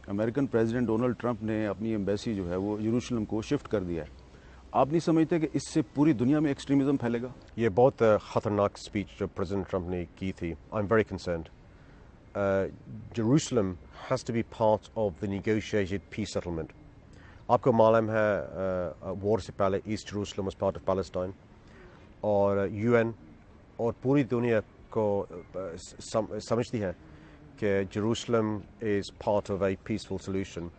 American president Donald Trump ने अपनी embassy जो है वो यरूशलेम को शिफ्ट कर दिया है। आप नहीं समझते कि इससे पूरी दुनिया में एक्सट्रीमिज्म फैलेगा? ये बहुत ख़तरनाक स्पीच जो प्रेसिडेंट ट्रंप ने की थी। I am very concerned. Jerusalem has to be part of the negotiated peace settlement. आपको मालूम है वॉर से पहले east Jerusalem was part of Palestine, और यूएन और पूरी दुनिया को समझती है कि Jerusalem is part of a peaceful solution.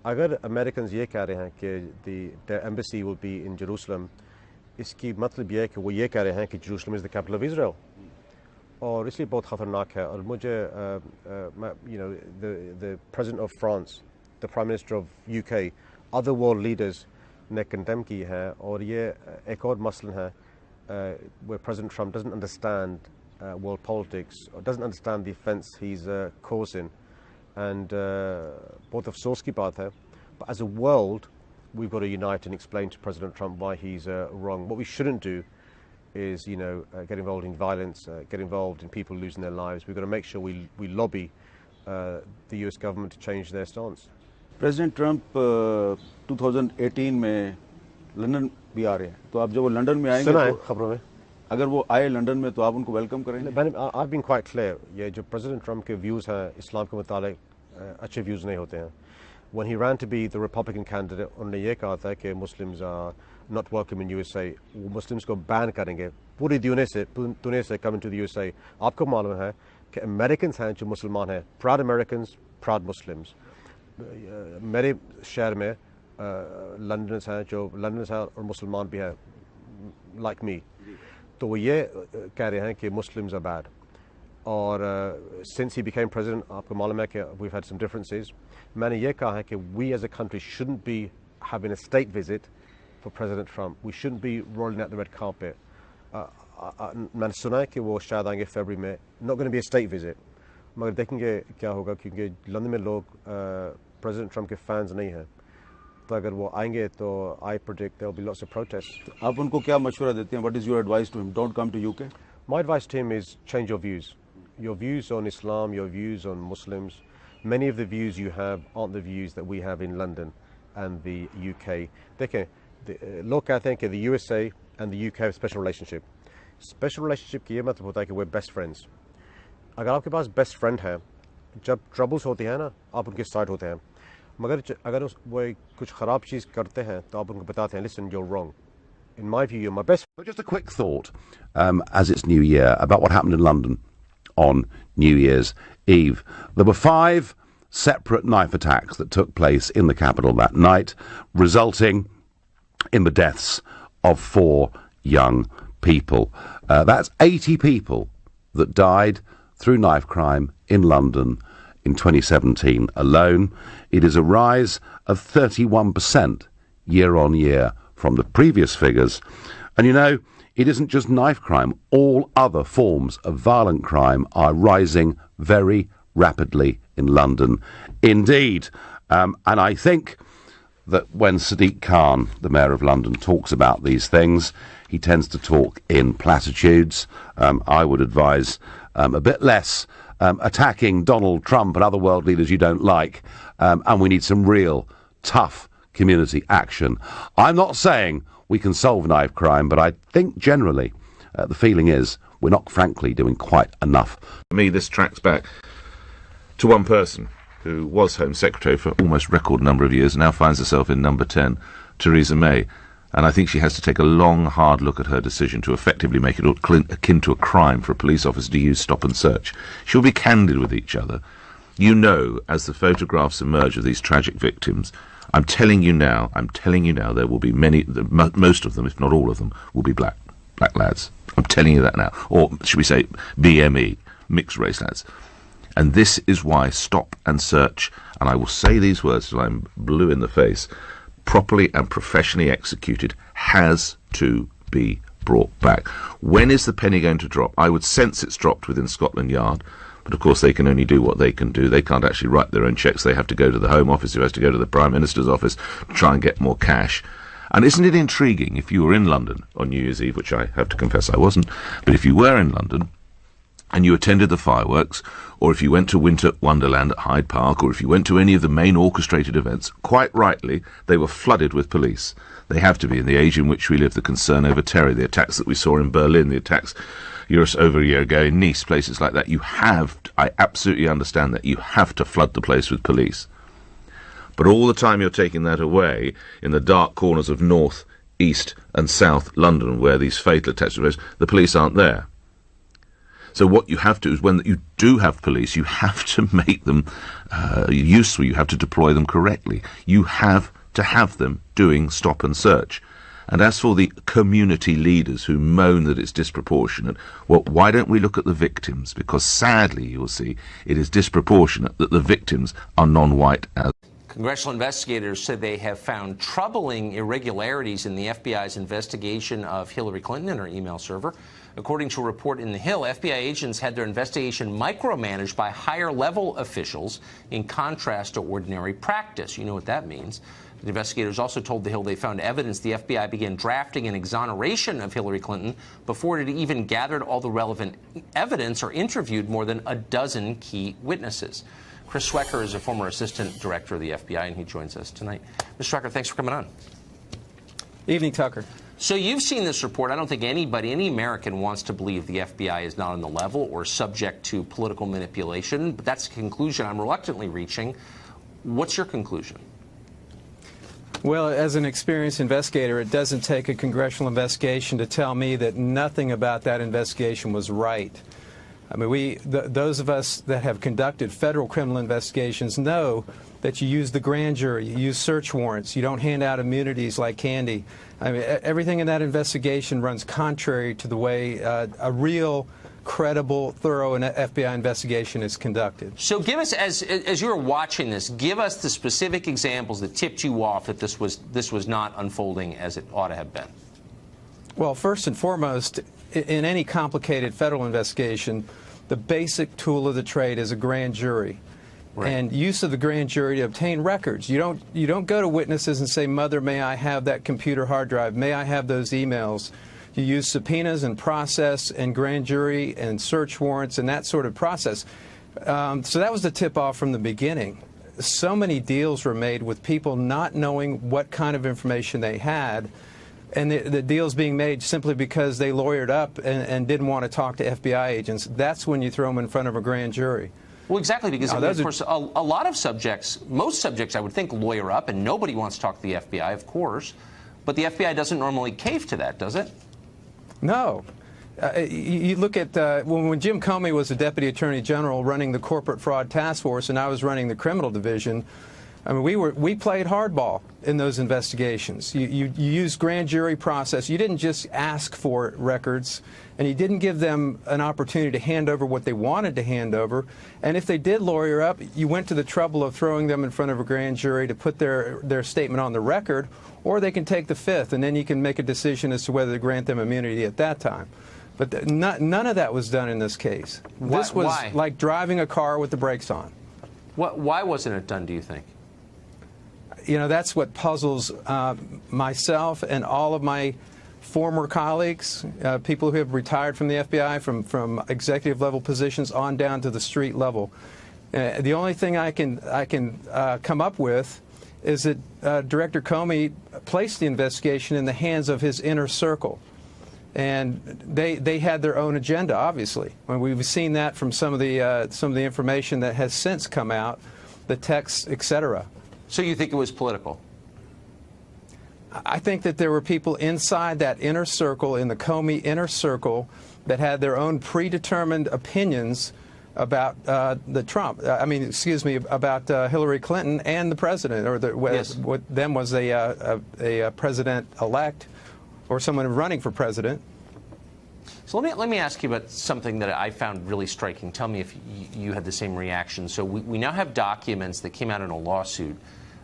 अगर अमेरिकन ये कह रहे हैं कि the embassy will be in Jerusalem, इसकी मतलब ये है कि वो ये कह रहे हैं कि Jerusalem is the capital of Israel, और इसलिए बहुत ख़तरनाक है। और मुझे the president of France, the prime minister of UK, other world leaders ने कंडेम की है। और ये एक और मसला है where President Trump doesn't understand world politics, or doesn't understand the offence he's causing, and बहुत अफसोस की बात है। But as a world, we've got to unite and explain to President Trump why he's wrong. What we shouldn't do is, get involved in violence, get involved in people losing their lives. We've got to make sure we lobby the US government to change their stance. President Trump 2018 में London भी आ रहे हैं, तो आप जब वो London में आएंगे तो खबरों में अगर वो आए लंदन में तो आप उनको वेलकम करेंगे? I've been quite clear, ये जो प्रेसिडेंट ट्रंप के व्यूज़ हैं इस्लाम के मुतालिक अच्छे व्यूज़ नहीं होते हैं। When he ran to be the Republican candidate, उन्होंने ये कहा था कि Muslims are not welcome in USA, वो मुस्लिम्स को बैन करेंगे पूरी दुनिया से coming to the USA। आपको मालूम है कि अमेरिकन्स हैं जो मुसलमान हैं, proud Americans, proud Muslims। मेरे शहर में लंदनर्स हैं जो लंदनर्स हैं और मुसलमान भी हैं, like me। तो वो ये कह रहे हैं कि Muslims are bad। और since he became president, आपको मालूम है कि we've had some differences। मैंने ये कहा है कि we as a country shouldn't be having a state visit for President Trump. We shouldn't be rolling out the red carpet। मैंने सुना है कि वो शायद आएंगे फरवरी में, not going to be a state visit, मगर देखेंगे क्या होगा, क्योंकि लंदन में लोग प्रेसिडेंट ट्रंप के फैंस नहीं हैं। तो अगर वो आएंगे तो I predict there will be lots of protests। आप उनको क्या मशवरा देते हैं? What is your advice to him? Don't come to UK? My advice to him is change your views. Your views on Islam, your views on Muslims. Many of the views you have aren't the views that we have in London and the UK। देखें, लोग कहते हैं कि the USA and the UK have a special relationship। Special relationship की ये मतलब होता है कि we're best friends। अगर आपके पास best friend है, जब troubles होती हैं ना, आप उनके साइड होते हैं। मगर अगर वो कुछ ख़राब चीज़ करते हैं तो आप उनको बताते हैं, listen, you're wrong। In my view, you're my best friend। But just a quick thought, as it's New Year, about what happened in London on New Year's Eve. There were 5 separate knife attacks that took place in the capital that night, resulting in the deaths of 4 young people. That's 80 people that died through knife crime in London in 2017 alone. It is a rise of 31% year on year from the previous figures. And it isn't just knife crime. All other forms of violent crime are rising very rapidly in London indeed. And I think that when Sadiq Khan, the Mayor of London, talks about these things, he tends to talk in platitudes. I would advise a bit less attacking Donald Trump and other world leaders you don't like. And we need some real tough community action. I'm not saying we can solve knife crime, but I think generally the feeling is we're not, frankly, doing quite enough. For me, this tracks back to one person who was Home Secretary for almost record number of years, now finds herself in number 10, Theresa May. And I think she has to take a long, hard look at her decision to effectively make it akin to a crime for a police officer to use stop and search. She'll be candid with each other. As the photographs emerge of these tragic victims, I'm telling you now, there will be most of them, if not all of them, will be black lads. I'm telling you that now. Or should we say BME, mixed race lads. And this is why stop and search, and I will say these words till I'm blue in the face, properly and professionally executed, has to be brought back. When is the penny going to drop? I would sense it's dropped within Scotland Yard, but of course they can only do what they can do. They can't actually write their own cheques. They have to go to the Home Office, who has to go to the Prime Minister's office to try and get more cash. And isn't it intriguing, if you were in London on New Year's Eve, which I have to confess I wasn't, but if you were in London, and you attended the fireworks, or if you went to Winter Wonderland at Hyde Park, or if you went to any of the main orchestrated events, quite rightly, they were flooded with police. They have to be in the age in which we live. The concern over terror, the attacks that we saw in Berlin, the attacks over a year ago in Nice, places like that. I absolutely understand that you have to flood the place with police. But all the time you're taking that away in the dark corners of North, East and South London, where these fatal attacks are, the police aren't there. So what you have to do is, when you do have police, you have to make them useful. You have to deploy them correctly. You have to have them doing stop and search. And as for the community leaders who moan that it's disproportionate, well, why don't we look at the victims? Because sadly, you'll see, it is disproportionate that the victims are non-white. Congressional investigators said they have found troubling irregularities in the FBI's investigation of Hillary Clinton and her email server. According to a report in The Hill, FBI agents had their investigation micromanaged by higher-level officials in contrast to ordinary practice. You know what that means. The investigators also told The Hill they found evidence the FBI began drafting an exoneration of Hillary Clinton before it had even gathered all the relevant evidence or interviewed more than a dozen key witnesses. Chris Swecker is a former assistant director of the FBI, and he joins us tonight. Mr. Swecker, thanks for coming on. Evening, Tucker. So you've seen this report. I don't think anybody, any American, wants to believe the FBI is not on the level or subject to political manipulation, but that's a conclusion I'm reluctantly reaching. What's your conclusion? Well, as an experienced investigator, it doesn't take a congressional investigation to tell me that nothing about that investigation was right. I mean, those of us that have conducted federal criminal investigations know that you use the grand jury, you use search warrants, you don't hand out immunities like candy. I mean, everything in that investigation runs contrary to the way a real, credible, thorough FBI investigation is conducted. So give us, as you were watching this, give us the specific examples that tipped you off that this was not unfolding as it ought to have been. Well, first and foremost, in any complicated federal investigation, the basic tool of the trade is a grand jury. Right. And use of the grand jury to obtain records. You don't go to witnesses and say, "Mother, may I have that computer hard drive? May I have those emails?" You use subpoenas and process and grand jury and search warrants and that sort of process. So that was the tip-off from the beginning. So many deals were made with people not knowing what kind of information they had, and the deals being made simply because they lawyered up and didn't want to talk to FBI agents. That's when you throw them in front of a grand jury. Well, exactly, because of course, a lot of subjects, most subjects, I would think, lawyer up, and nobody wants to talk to the FBI, of course. But the FBI doesn't normally cave to that, does it? No. You look at when Jim Comey was the Deputy Attorney General running the Corporate Fraud Task Force and I was running the Criminal Division, I mean, we played hardball in those investigations. You used grand jury process. You didn't just ask for records, and you didn't give them an opportunity to hand over what they wanted to hand over. And if they did lawyer up, you went to the trouble of throwing them in front of a grand jury to put their statement on the record, or they can take the fifth, and then you can make a decision as to whether to grant them immunity at that time. But none of that was done in this case. This was like driving a car with the brakes on. Why wasn't it done, do you think? You know, that's what puzzles myself and all of my former colleagues, people who have retired from the FBI, from executive level positions on down to the street level. The only thing I can come up with is that Director Comey placed the investigation in the hands of his inner circle. And they had their own agenda, obviously. When we've seen that from some of the information that has since come out, the texts, etc. So you think it was political? I think that there were people inside that inner circle, in the Comey inner circle, that had their own predetermined opinions about about Hillary Clinton and the president, or what then was a president-elect, or someone running for president. So let me ask you about something that I found really striking. Tell me if you had the same reaction. So we now have documents that came out in a lawsuit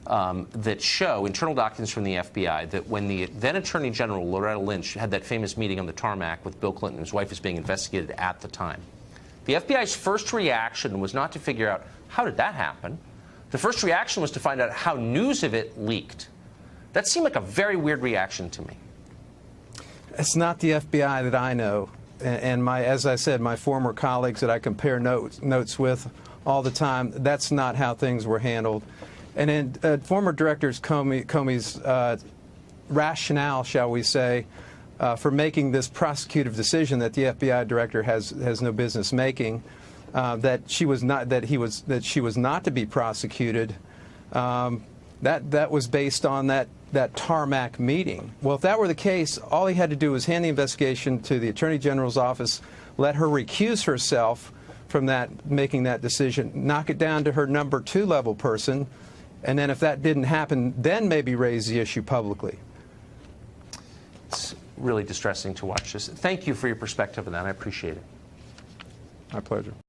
that show, internal documents from the FBI, that when the then Attorney General, Loretta Lynch, had that famous meeting on the tarmac with Bill Clinton, whose wife was being investigated at the time, the FBI's first reaction was not to figure out, how did that happen? The first reaction was to find out how news of it leaked. That seemed like a very weird reaction to me. It's not the FBI that I know. and as I said, my former colleagues that I compare notes with all the time, that's not how things were handled. And in former Director Comey's rationale, shall we say, for making this prosecutive decision that the FBI director has no business making, that she was not to be prosecuted, that was based on that tarmac meeting. Well, if that were the case, all he had to do was hand the investigation to the Attorney General's office, let her recuse herself from making that decision, knock it down to her number 2 level person, and then if that didn't happen, then maybe raise the issue publicly. It's really distressing to watch this. Thank you for your perspective on that. I appreciate it. My pleasure.